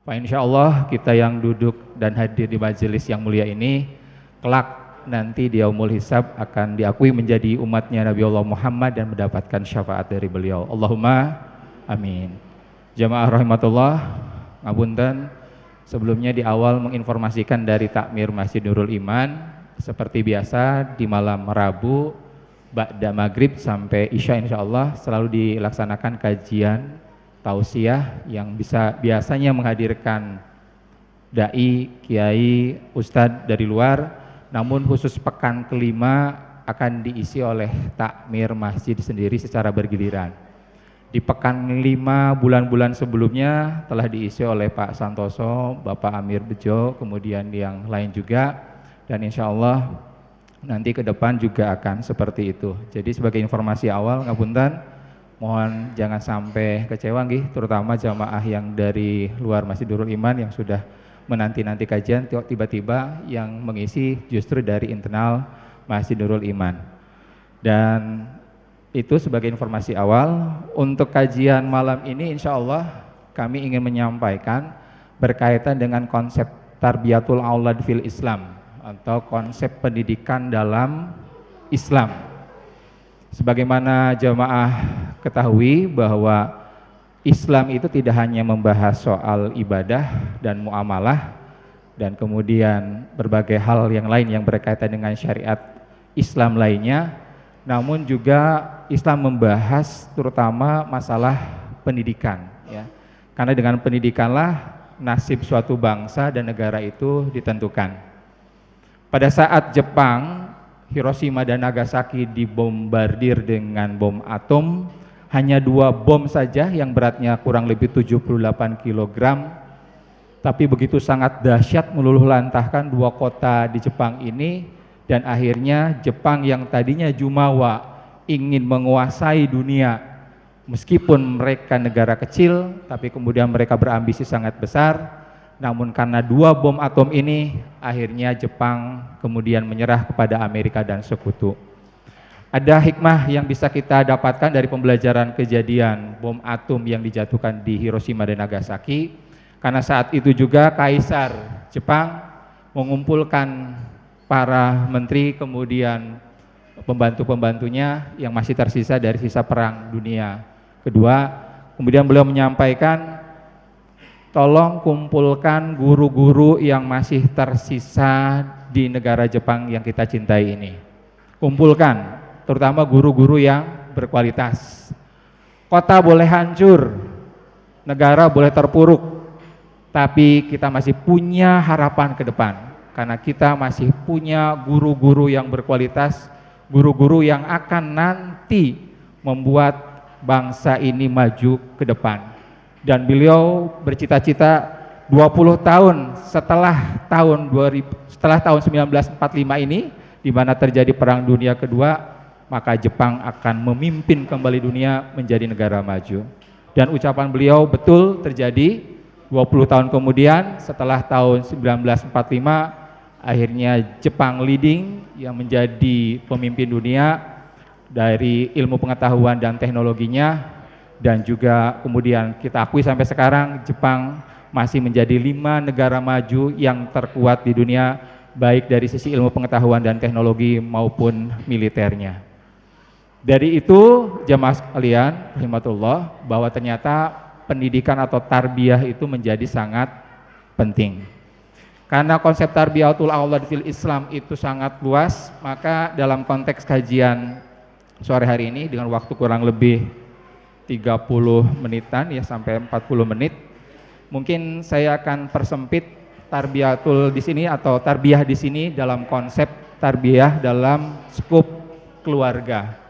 Pak, insya Allah kita yang duduk dan hadir di majelis yang mulia ini kelak nanti di yaumul hisab akan diakui menjadi umatnya Nabi Allah Muhammad dan mendapatkan syafaat dari beliau. Allahumma amin. Jamaah rahmatullah, ngapunten, sebelumnya di awal menginformasikan dari takmir Masjid Nurul Iman, seperti biasa di malam Rabu ba'da maghrib sampai isya insya Allah selalu dilaksanakan kajian tausiah yang biasanya menghadirkan dai, kiai, ustadz dari luar, namun khusus pekan kelima akan diisi oleh takmir masjid sendiri secara bergiliran. Di pekan 5 bulan-bulan sebelumnya telah diisi oleh Pak Santoso, Bapak Amir Bejo, kemudian yang lain juga, dan insya Allah nanti ke depan juga akan seperti itu. Jadi sebagai informasi awal, ngapunten, mohon jangan sampai kecewa nggih, terutama jamaah yang dari luar Masjid Nurul Iman yang sudah menanti-nanti kajian, tiba-tiba yang mengisi justru dari internal Masjid Nurul Iman. Dan itu sebagai informasi awal. Untuk kajian malam ini insya Allah kami ingin menyampaikan berkaitan dengan konsep tarbiyatul aulad fil Islam atau konsep pendidikan dalam Islam. Sebagaimana jamaah ketahui bahwa Islam itu tidak hanya membahas soal ibadah dan muamalah dan kemudian berbagai hal yang lain yang berkaitan dengan syariat Islam lainnya, namun juga Islam membahas terutama masalah pendidikan, ya. Karena dengan pendidikanlah nasib suatu bangsa dan negara itu ditentukan. Pada saat Jepang Hiroshima dan Nagasaki dibombardir dengan bom atom, hanya 2 bom saja yang beratnya kurang lebih 78 kg, tapi begitu sangat dahsyat meluluh lantahkan 2 kota di Jepang ini, dan akhirnya Jepang yang tadinya jumawa ingin menguasai dunia, meskipun mereka negara kecil, tapi kemudian mereka berambisi sangat besar. Namun karena 2 bom atom ini, akhirnya Jepang kemudian menyerah kepada Amerika dan sekutu. Ada hikmah yang bisa kita dapatkan dari pembelajaran kejadian bom atom yang dijatuhkan di Hiroshima dan Nagasaki, karena saat itu juga Kaisar Jepang mengumpulkan para menteri, kemudian pembantu-pembantunya yang masih tersisa dari sisa Perang Dunia Kedua. Kemudian beliau menyampaikan, tolong kumpulkan guru-guru yang masih tersisa di negara Jepang yang kita cintai ini. Kumpulkan, terutama guru-guru yang berkualitas. Kota boleh hancur, negara boleh terpuruk, tapi kita masih punya harapan ke depan. Karena kita masih punya guru-guru yang berkualitas, guru-guru yang akan nanti membuat bangsa ini maju ke depan. Dan beliau bercita-cita 20 tahun setelah tahun 1945 ini, di mana terjadi Perang Dunia Kedua, maka Jepang akan memimpin kembali dunia menjadi negara maju. Dan ucapan beliau betul terjadi. 20 tahun kemudian setelah tahun 1945, akhirnya Jepang leading yang menjadi pemimpin dunia dari ilmu pengetahuan dan teknologinya. Dan juga kemudian kita akui sampai sekarang Jepang masih menjadi 5 negara maju yang terkuat di dunia, baik dari sisi ilmu pengetahuan dan teknologi maupun militernya. Dari itu jamaah sekalian rahimatullah, bahwa ternyata pendidikan atau tarbiyah itu menjadi sangat penting. Karena konsep tarbiyatul aulad fil Islam itu sangat luas, maka dalam konteks kajian sore hari ini dengan waktu kurang lebih 30 menitan ya sampai 40 menit, mungkin saya akan persempit tarbiyatul di sini atau tarbiyah di sini dalam konsep tarbiyah dalam skup keluarga.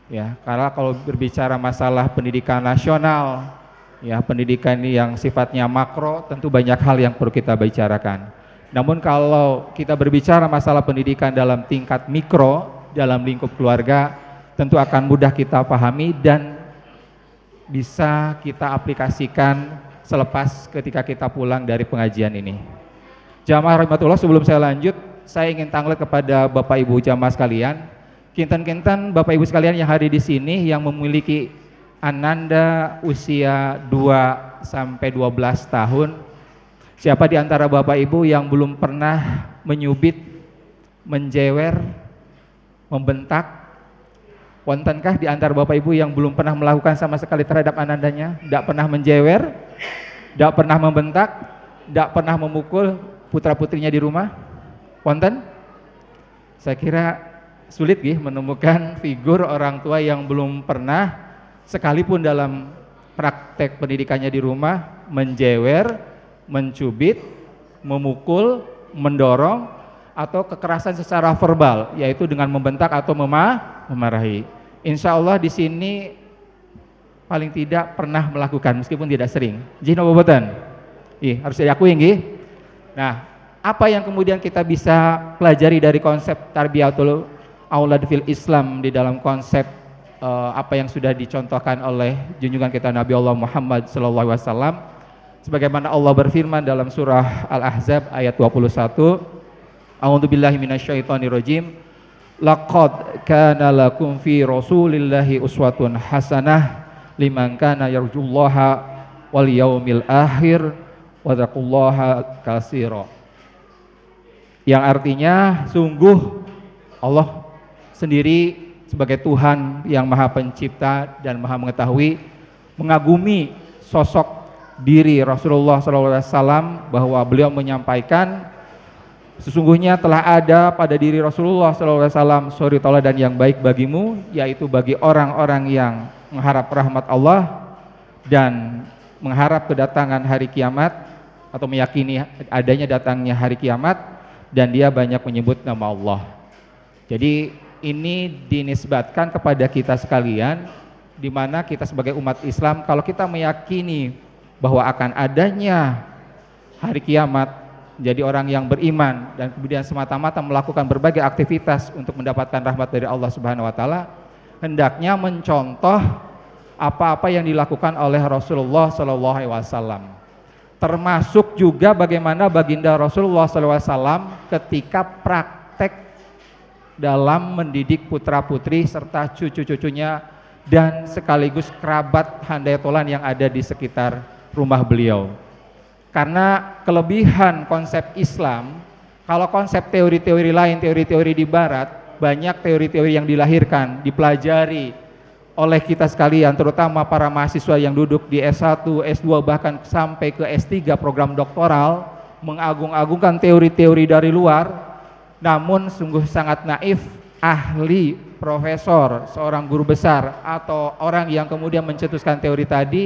Ya, karena kalau berbicara masalah pendidikan nasional, ya pendidikan ini yang sifatnya makro, tentu banyak hal yang perlu kita bicarakan. Namun kalau kita berbicara masalah pendidikan dalam tingkat mikro, dalam lingkup keluarga, tentu akan mudah kita pahami dan bisa kita aplikasikan selepas ketika kita pulang dari pengajian ini. Jamaah rahmatullah, sebelum saya lanjut, saya ingin tanglet kepada Bapak Ibu jamaah sekalian. Kinten-kinten Bapak Ibu sekalian yang hadir di sini yang memiliki ananda usia 2 sampai 12 tahun, Siapa di antara Bapak Ibu yang belum pernah menyubit, menjewer, membentak? Wontenkah di antara Bapak Ibu yang belum pernah melakukan sama sekali terhadap anandanya? Tidak pernah menjewer, tidak pernah membentak, tidak pernah memukul putra-putrinya di rumah? Wonten? Saya kira sulit menemukan figur orang tua yang belum pernah sekalipun dalam praktek pendidikannya di rumah menjewer, mencubit, memukul, mendorong, atau kekerasan secara verbal, yaitu dengan membentak atau memarahi. Insya Allah di sini paling tidak pernah melakukan, meskipun tidak sering. Jin apa boten? Harus diakui nggih. Nah, apa yang kemudian kita bisa pelajari dari konsep tarbiyatul aulad fil Islam di dalam konsep apa yang sudah dicontohkan oleh junjungan kita Nabi Allah Muhammad SAW? Sebagaimana Allah berfirman dalam surah Al-Ahzab ayat 21, A'udzubillahi minasyaitonirrajim, laqad kana lakum fi rasulillahi uswatun hasanah liman kana yarjullaha wal yaumil akhir wa dzakullaha katsira. Yang artinya sungguh Allah sendiri sebagai Tuhan yang Maha Pencipta dan Maha Mengetahui mengagumi sosok diri Rasulullah SAW, bahwa beliau menyampaikan sesungguhnya telah ada pada diri Rasulullah SAW suri tauladan yang baik bagimu, yaitu bagi orang-orang yang mengharap rahmat Allah dan mengharap kedatangan hari kiamat atau meyakini adanya datangnya hari kiamat, dan dia banyak menyebut nama Allah. Jadi ini dinisbatkan kepada kita sekalian, di mana kita sebagai umat Islam, kalau kita meyakini bahwa akan adanya hari kiamat, jadi orang yang beriman dan kemudian semata-mata melakukan berbagai aktivitas untuk mendapatkan rahmat dari Allah Subhanahu wa taala, hendaknya mencontoh apa-apa yang dilakukan oleh Rasulullah SAW. Termasuk juga bagaimana baginda Rasulullah SAW ketika praktek dalam mendidik putra-putri serta cucu-cucunya dan sekaligus kerabat handai tolan yang ada di sekitar rumah beliau. Karena kelebihan konsep Islam, kalau konsep teori-teori lain, teori-teori di barat, banyak teori-teori yang dilahirkan, dipelajari oleh kita sekalian, terutama para mahasiswa yang duduk di S1, S2, bahkan sampai ke S3 program doktoral, mengagung-agungkan teori-teori dari luar, namun sungguh sangat naif ahli, profesor, seorang guru besar, atau orang yang kemudian mencetuskan teori tadi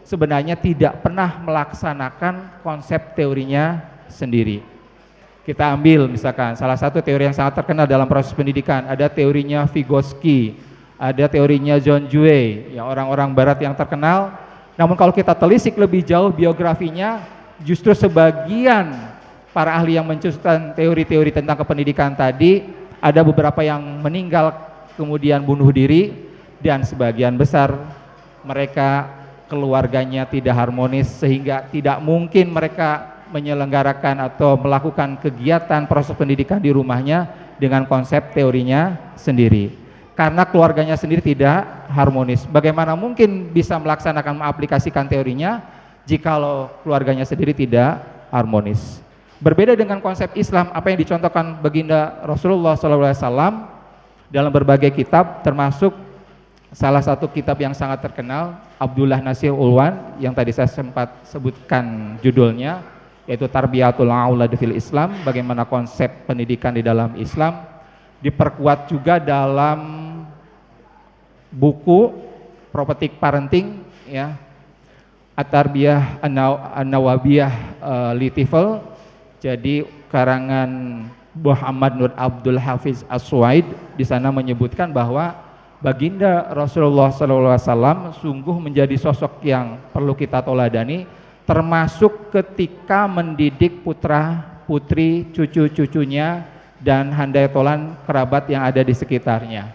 sebenarnya tidak pernah melaksanakan konsep teorinya sendiri. Kita ambil misalkan salah satu teori yang sangat terkenal dalam proses pendidikan, ada teorinya Vygotsky, ada teorinya John Dewey, yang orang-orang barat yang terkenal. Namun kalau kita telisik lebih jauh biografinya, justru sebagian para ahli yang mencetuskan teori-teori tentang kependidikan tadi, ada beberapa yang meninggal kemudian bunuh diri, dan sebagian besar mereka keluarganya tidak harmonis, sehingga tidak mungkin mereka menyelenggarakan atau melakukan kegiatan proses pendidikan di rumahnya dengan konsep teorinya sendiri. Karena keluarganya sendiri tidak harmonis. Bagaimana mungkin bisa melaksanakan, mengaplikasikan teorinya jikalau keluarganya sendiri tidak harmonis? Berbeda dengan konsep Islam, apa yang dicontohkan baginda Rasulullah SAW dalam berbagai kitab, termasuk salah satu kitab yang sangat terkenal, Abdullah Nasir Ulwan, yang tadi saya sempat sebutkan judulnya, yaitu Tarbiyatul Aulad fil Islam, bagaimana konsep pendidikan di dalam Islam, diperkuat juga dalam buku Prophetic Parenting, ya, At-Tarbiyah An-Nawawiyah li Tifl, jadi karangan Muhammad Nur Abdul Hafiz As-Suwaid. Di sana menyebutkan bahwa baginda Rasulullah SAW sungguh menjadi sosok yang perlu kita teladani, termasuk ketika mendidik putra putri, cucu-cucunya, dan handai tolan kerabat yang ada di sekitarnya.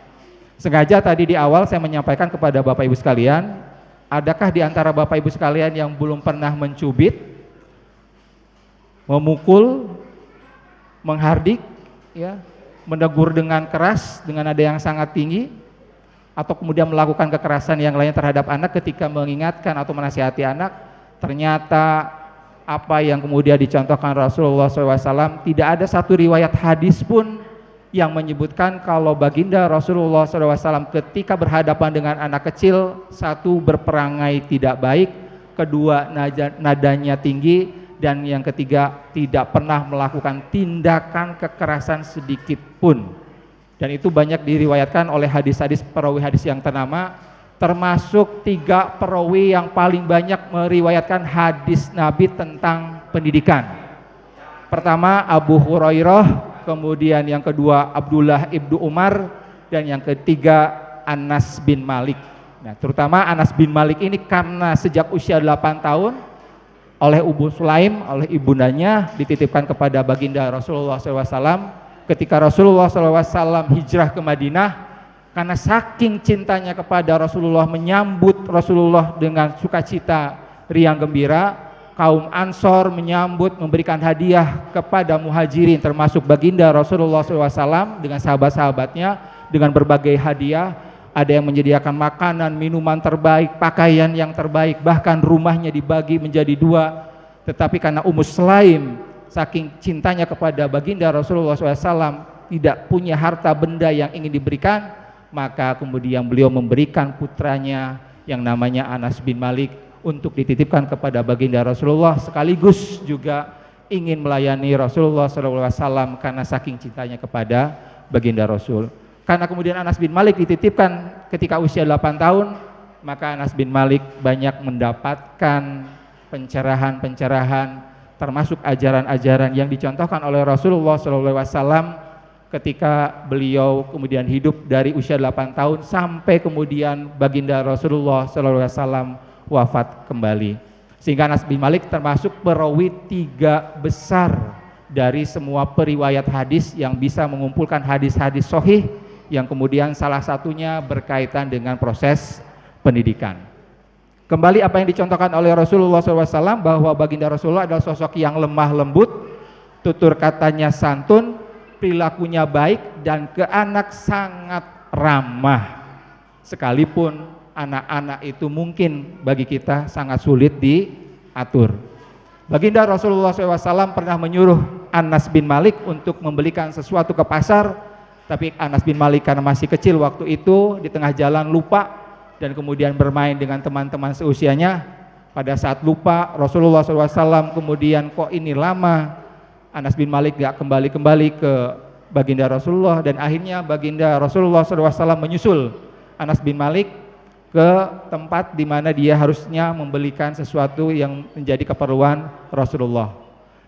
Sengaja tadi di awal saya menyampaikan kepada Bapak Ibu sekalian, adakah di antara Bapak Ibu sekalian yang belum pernah mencubit, memukul, menghardik, ya, menegur dengan keras, dengan nada yang sangat tinggi, atau kemudian melakukan kekerasan yang lain terhadap anak ketika mengingatkan atau menasihati anak, ternyata apa yang kemudian dicontohkan Rasulullah SAW, tidak ada satu riwayat hadis pun yang menyebutkan kalau baginda Rasulullah SAW ketika berhadapan dengan anak kecil, satu, berperangai tidak baik, kedua, nadanya tinggi, dan yang ketiga, tidak pernah melakukan tindakan kekerasan sedikit pun. Dan itu banyak diriwayatkan oleh hadis-hadis perawi hadis yang ternama, termasuk 3 perawi yang paling banyak meriwayatkan hadis Nabi tentang pendidikan. Pertama Abu Hurairah, kemudian yang kedua Abdullah ibnu Umar, dan yang ketiga Anas bin Malik. Nah, terutama Anas bin Malik ini karena sejak usia 8 tahun oleh Ummu Sulaim, oleh ibundanya, dititipkan kepada baginda Rasulullah SAW. Ketika Rasulullah SAW hijrah ke Madinah, karena saking cintanya kepada Rasulullah, menyambut Rasulullah dengan sukacita, riang gembira, kaum Ansor menyambut, memberikan hadiah kepada muhajirin, termasuk baginda Rasulullah SAW dengan sahabat-sahabatnya dengan berbagai hadiah. Ada yang menyediakan makanan, minuman terbaik, pakaian yang terbaik, bahkan rumahnya dibagi menjadi 2. Tetapi karena Ummu Sulaim saking cintanya kepada baginda Rasulullah SAW, tidak punya harta benda yang ingin diberikan, maka kemudian beliau memberikan putranya yang namanya Anas bin Malik untuk dititipkan kepada baginda Rasulullah, sekaligus juga ingin melayani Rasulullah SAW karena saking cintanya kepada baginda Rasul. Karena kemudian Anas bin Malik dititipkan ketika usia 8 tahun, maka Anas bin Malik banyak mendapatkan pencerahan-pencerahan, termasuk ajaran-ajaran yang dicontohkan oleh Rasulullah SAW ketika beliau kemudian hidup dari usia 8 tahun sampai kemudian baginda Rasulullah SAW wafat kembali. Sehingga Anas bin Malik termasuk perawi 3 besar dari semua periwayat hadis yang bisa mengumpulkan hadis-hadis sahih, yang kemudian salah satunya berkaitan dengan proses pendidikan. Kembali apa yang dicontohkan oleh Rasulullah SAW, bahwa baginda Rasulullah adalah sosok yang lemah lembut, tutur katanya santun, perilakunya baik, dan ke anak sangat ramah. Sekalipun anak-anak itu mungkin bagi kita sangat sulit diatur. Baginda Rasulullah SAW pernah menyuruh Anas bin Malik untuk membelikan sesuatu ke pasar, tapi Anas bin Malik karena masih kecil waktu itu, di tengah jalan lupa dan kemudian bermain dengan teman-teman seusianya. Pada saat lupa, Rasulullah SAW kemudian, kok ini lama, Anas bin Malik gak kembali-kembali ke baginda Rasulullah, dan akhirnya baginda Rasulullah SAW menyusul Anas bin Malik ke tempat di mana dia harusnya membelikan sesuatu yang menjadi keperluan Rasulullah.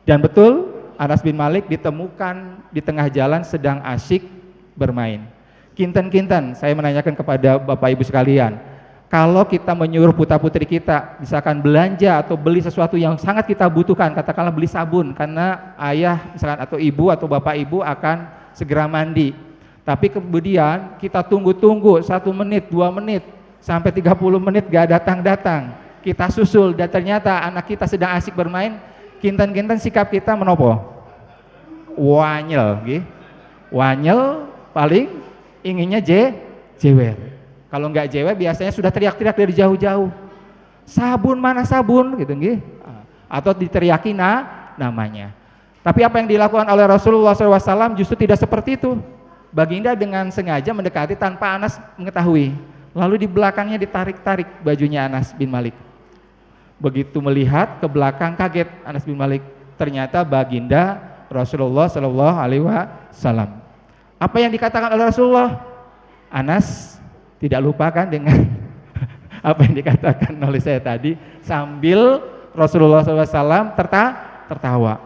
Dan betul, Anas bin Malik ditemukan di tengah jalan sedang asyik bermain. Kinten-kinten, saya menanyakan kepada Bapak Ibu sekalian, kalau kita menyuruh putra-putri kita misalkan belanja atau beli sesuatu yang sangat kita butuhkan, katakanlah beli sabun karena ayah misalkan atau ibu atau bapak ibu akan segera mandi, tapi kemudian kita tunggu-tunggu 1 menit, 2 menit sampai 30 menit gak datang-datang, kita susul dan ternyata anak kita sedang asik bermain, kinten-kinten sikap kita menopo? Wanyel, wanyel, paling inginnya jewer. Kalau nggak jewer biasanya sudah teriak-teriak dari jauh-jauh, sabun mana sabun gitu, atau diteriaki namanya. Tapi apa yang dilakukan oleh Rasulullah SAW justru tidak seperti itu. Baginda dengan sengaja mendekati tanpa Anas mengetahui, lalu di belakangnya ditarik-tarik bajunya Anas bin Malik. Begitu melihat ke belakang kaget Anas bin Malik, ternyata baginda Rasulullah SAW. Apa yang dikatakan oleh Rasulullah? Anas tidak lupakan dengan apa yang dikatakan oleh saya tadi, sambil Rasulullah SAW tertawa.